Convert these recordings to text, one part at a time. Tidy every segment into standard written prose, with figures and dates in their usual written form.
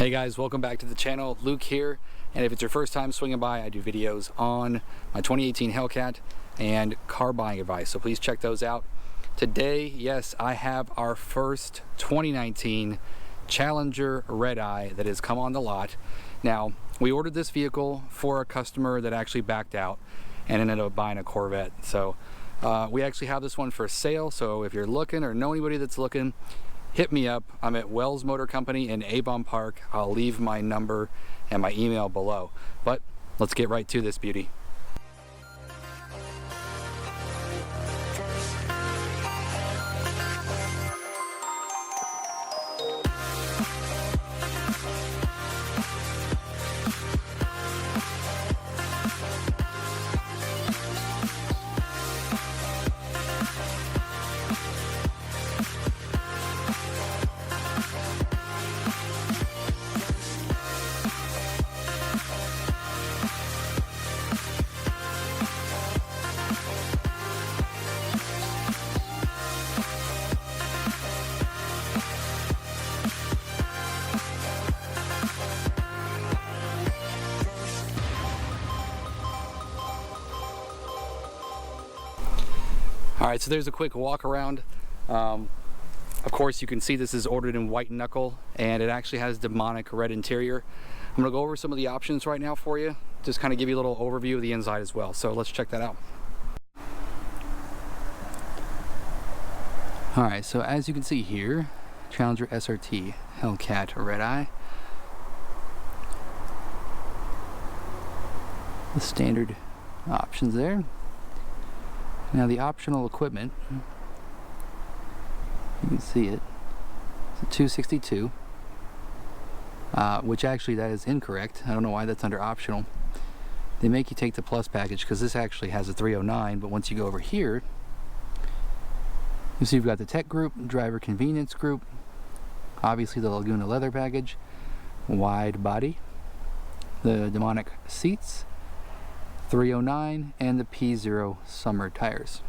Hey guys, welcome back to the channel. Luke here, and if it's your first time swinging by, I do videos on my 2018 Hellcat and car buying advice, so please check those out. Today, yes, I have our first 2019 Challenger Redeye that has come on the lot. Now, we ordered this vehicle for a customer that actually backed out and ended up buying a Corvette. So we actually have this one for sale, so if you're looking or know anybody that's looking, hit me up. I'm at Wells Motor Company in Avon Park. I'll leave my number and my email below. But let's get right to this beauty. Alright, so there's a quick walk around. Of course, you can see this is ordered in white Knuckle, and it actually has demonic red interior. I'm going to go over some of the options right now for you, just kind of give you a little overview of the inside as well. So let's check that out. Alright, so as you can see here, Challenger SRT Hellcat Redeye. The standard options there. Now the optional equipment, you can see it, it's a 262, which actually that is incorrect. I don't know why that's under optional. They make you take the plus package because this actually has a 309, but once you go over here, you see you've got the tech group, driver convenience group, obviously the Laguna leather package, wide body, the demonic seats, 309, and the P0 summer tires.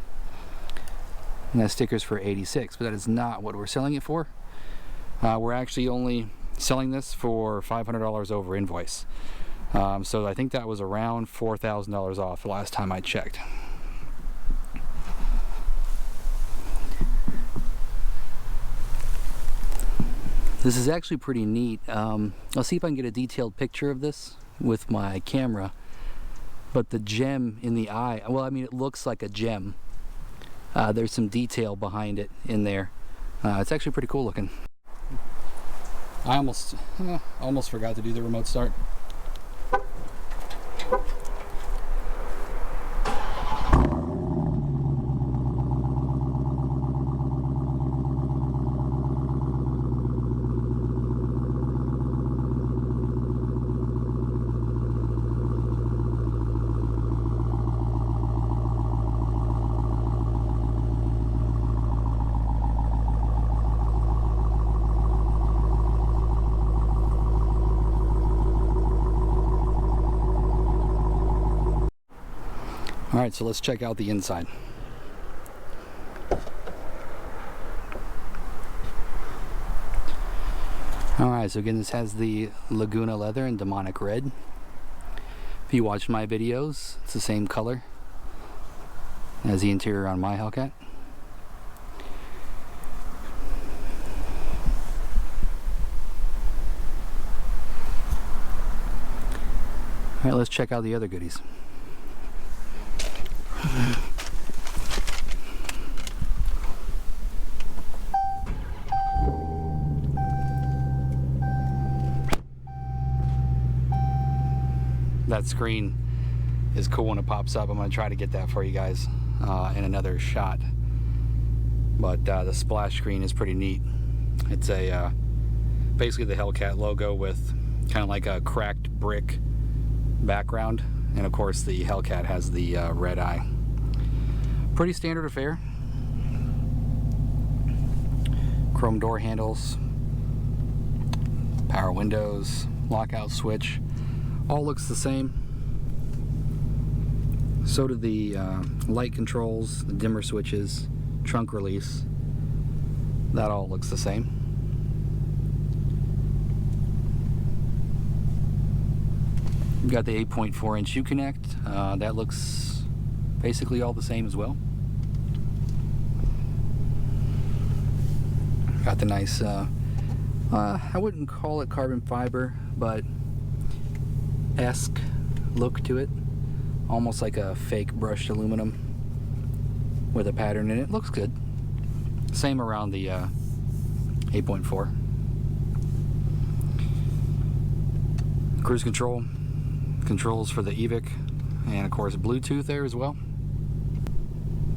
And that stickers for 86, but that is not what we're selling it for. We're actually only selling this for $500 over invoice. So I think that was around $4,000 off the last time I checked. This is actually pretty neat. I'll see if I can get a detailed picture of this with my camera. But the gem in the eye, well, I mean, it looks like a gem. There's some detail behind it in there. It's actually pretty cool looking. I almost forgot to do the remote start. Alright, so let's check out the inside. Alright, so again, this has the Laguna leather and demonic red. If you watched my videos, it's the same color as the interior on my Hellcat. Alright, let's check out the other goodies. That screen is cool when it pops up. I'm going to try to get that for you guys in another shot. But the splash screen is pretty neat. It's a basically the Hellcat logo with kind of like a cracked brick background. And of course the Hellcat has the red eye. Pretty standard affair. Chrome door handles, power windows, lockout switch, all looks the same. So do the light controls, the dimmer switches, trunk release. That all looks the same. We've got the 8.4 inch U-Connect. That looks basically all the same as well. Got the nice, I wouldn't call it carbon fiber, but esque look to it. Almost like a fake brushed aluminum with a pattern in it. Looks good. Same around the 8.4. Cruise control. Controls for the EVIC. And of course Bluetooth there as well.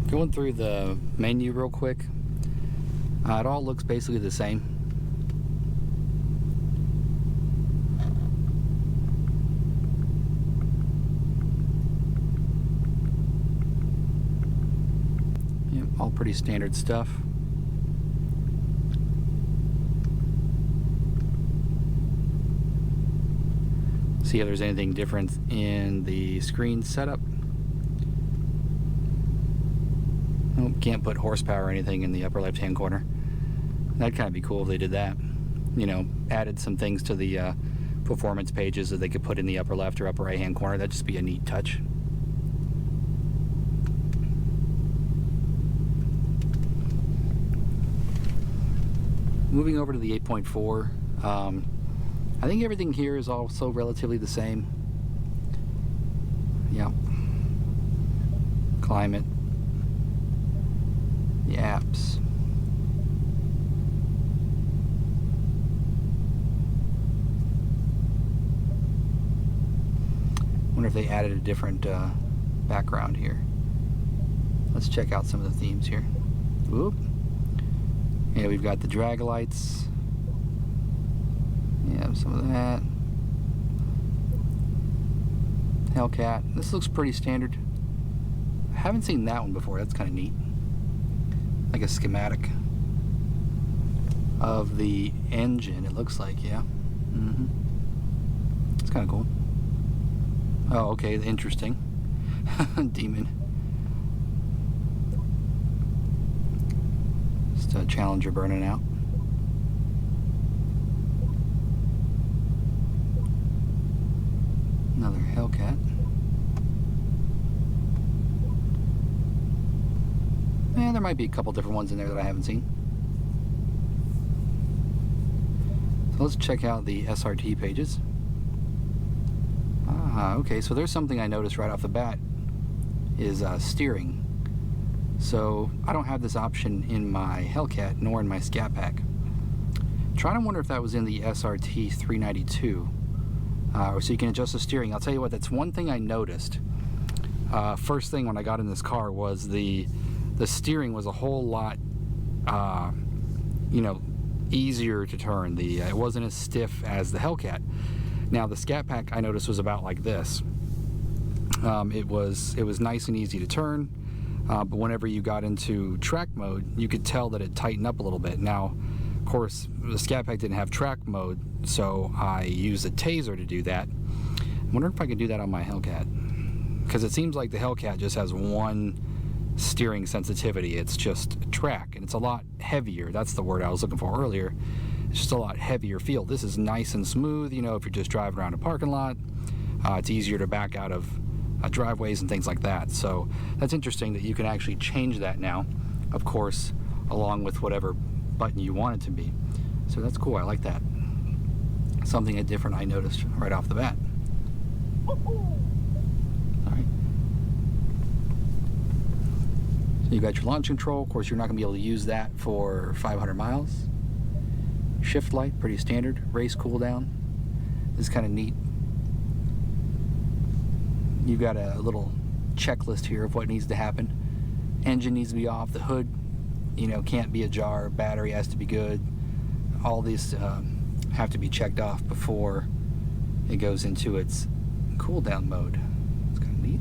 Going through the menu real quick. It all looks basically the same. Yep, all pretty standard stuff. See if there's anything different in the screen setup. Nope, can't put horsepower or anything in the upper left hand corner. That'd kind of be cool if they did that. You know, added some things to the performance pages that they could put in the upper left or upper right hand corner. That'd just be a neat touch. Moving over to the 8.4, I think everything here is also relatively the same. Yeah. Climate. The apps. Wonder if they added a different background here. Let's check out some of the themes here. Whoop. Yeah, we've got the drag lights. Yeah, some of that. Hellcat. This looks pretty standard. I haven't seen that one before. That's kind of neat. Like a schematic of the engine, it looks like, yeah. It's kind of cool. Oh, okay, interesting. Demon. Just a Challenger burning out. Another Hellcat. And there might be a couple different ones in there that I haven't seen. So let's check out the SRT pages. Okay, so there's something I noticed right off the bat is steering. So I don't have this option in my Hellcat nor in my Scat Pack. Trying to wonder if that was in the SRT 392. So you can adjust the steering. I'll tell you what, that's one thing I noticed. First thing when I got in this car was the steering was a whole lot, you know, easier to turn. It wasn't as stiff as the Hellcat. Now the Scat Pack I noticed was about like this. It was nice and easy to turn, but whenever you got into track mode, you could tell that it tightened up a little bit. Now, of course, the Scat Pack didn't have track mode, so I used a taser to do that. I wonder if I could do that on my Hellcat, because it seems like the Hellcat just has one steering sensitivity. It's just track, and it's a lot heavier. That's the word I was looking for earlier. It's just a lot heavier feel. This is nice and smooth, you know, if you're just driving around a parking lot. It's easier to back out of driveways and things like that. So that's interesting that you can actually change that now, of course, along with whatever button you want it to be. So that's cool. I like that. Something different I noticed right off the bat. All right. So you got your launch control. Of course, you're not going to be able to use that for 500 miles. Shift light, pretty standard. Race cool down. This is kind of neat. You've got a little checklist here of what needs to happen. Engine needs to be off. The hood, you know, can't be ajar. Battery has to be good. All these have to be checked off before it goes into its cool down mode. It's kind of neat.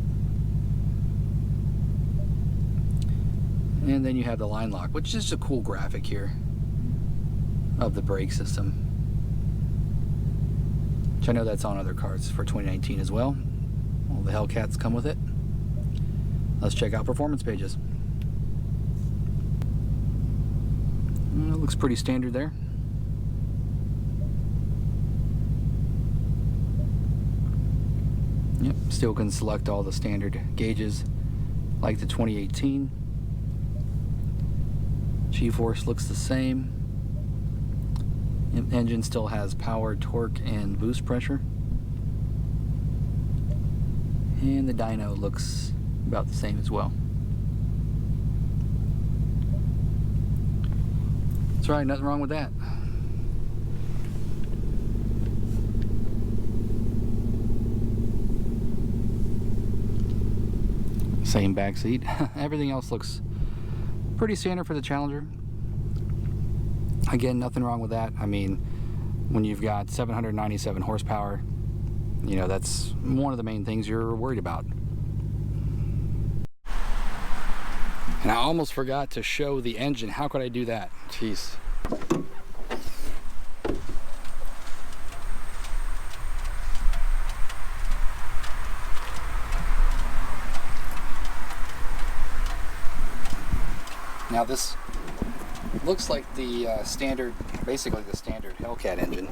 And then you have the line lock, which is just a cool graphic here of the brake system, which I know that's on other cars for 2019 as well. All the Hellcats come with it. Let's check out performance pages. It looks pretty standard there. Yep, still can select all the standard gauges like the 2018. G-force looks the same. Engine still has power, torque, and boost pressure. And the dyno looks about the same as well. That's right, nothing wrong with that. Same back seat. Everything else looks pretty standard for the Challenger. Again, nothing wrong with that. I mean, when you've got 797 horsepower, you know, that's one of the main things you're worried about. And I almost forgot to show the engine. How could I do that? Jeez. Now this looks like the standard, basically the standard Hellcat engine.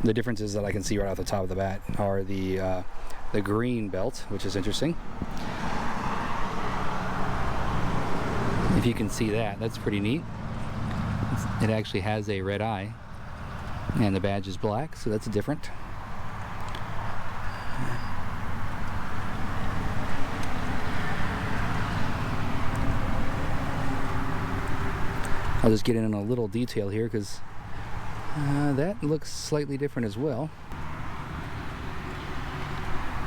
The differences that I can see right off the top of the bat are the green belt, which is interesting. If you can see that, that's pretty neat. It actually has a red eye, and the badge is black, so that's different. I'll just get in a little detail here because that looks slightly different as well.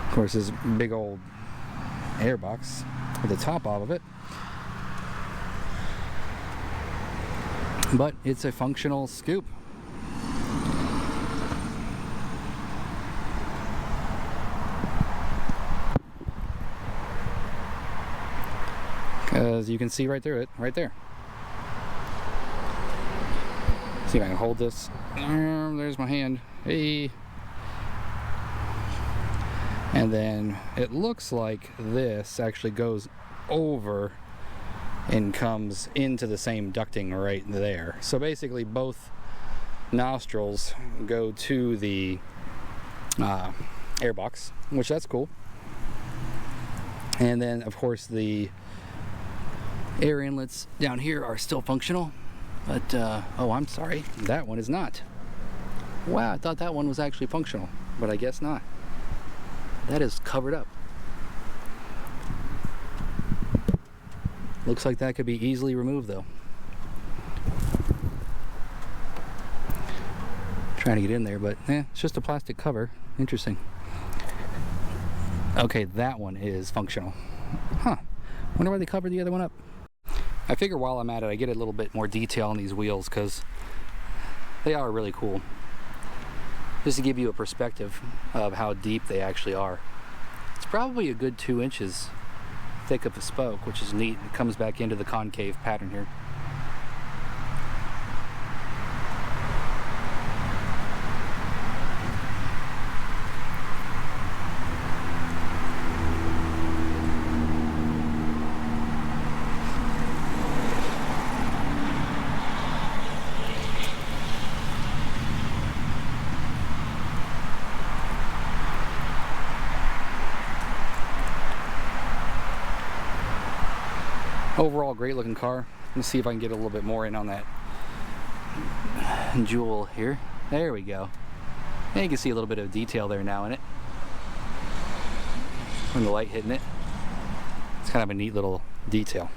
Of course, this big old airbox at the top of it. But it's a functional scoop. As you can see right through it, right there. See if I can hold this. There's my hand. Hey. And then it looks like this actually goes over and comes into the same ducting right there. So basically both nostrils go to the airbox, which that's cool. And then of course the air inlets down here are still functional, but oh, I'm sorry, that one is not. Wow, I thought that one was actually functional, but I guess not. That is covered up. Looks like that could be easily removed though. Trying to get in there, but it's just a plastic cover. Interesting. Okay, that one is functional. Huh. Wonder why they covered the other one up. I figure while I'm at it, I get a little bit more detail on these wheels because they are really cool. Just to give you a perspective of how deep they actually are. It's probably a good 2 inches thick of a spoke, which is neat. It comes back into the concave pattern here. Overall, great looking car. Let's see if I can get a little bit more in on that jewel here. There we go. And you can see a little bit of detail there now in it. From the light hitting it. It's kind of a neat little detail.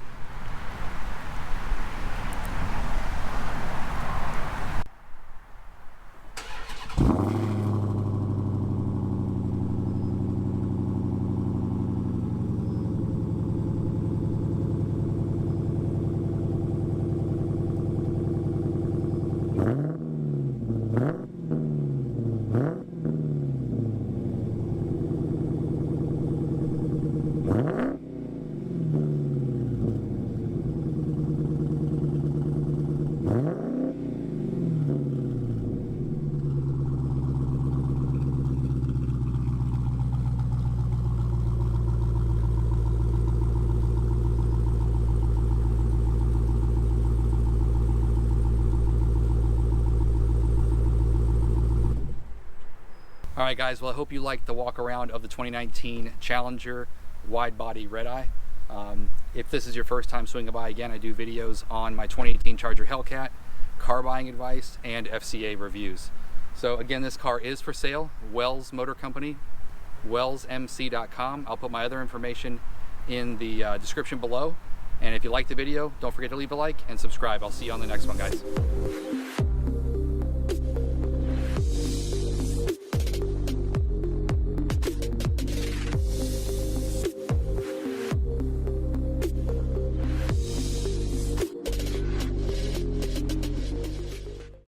All right, guys, well, I hope you liked the walk around of the 2019 Challenger Widebody Redeye. If this is your first time swinging by, again, I do videos on my 2018 Charger Hellcat, car buying advice, and FCA reviews. So again, this car is for sale, Wells Motor Company, wellsmc.com. I'll put my other information in the description below. And if you liked the video, don't forget to leave a like and subscribe. I'll see you on the next one, guys.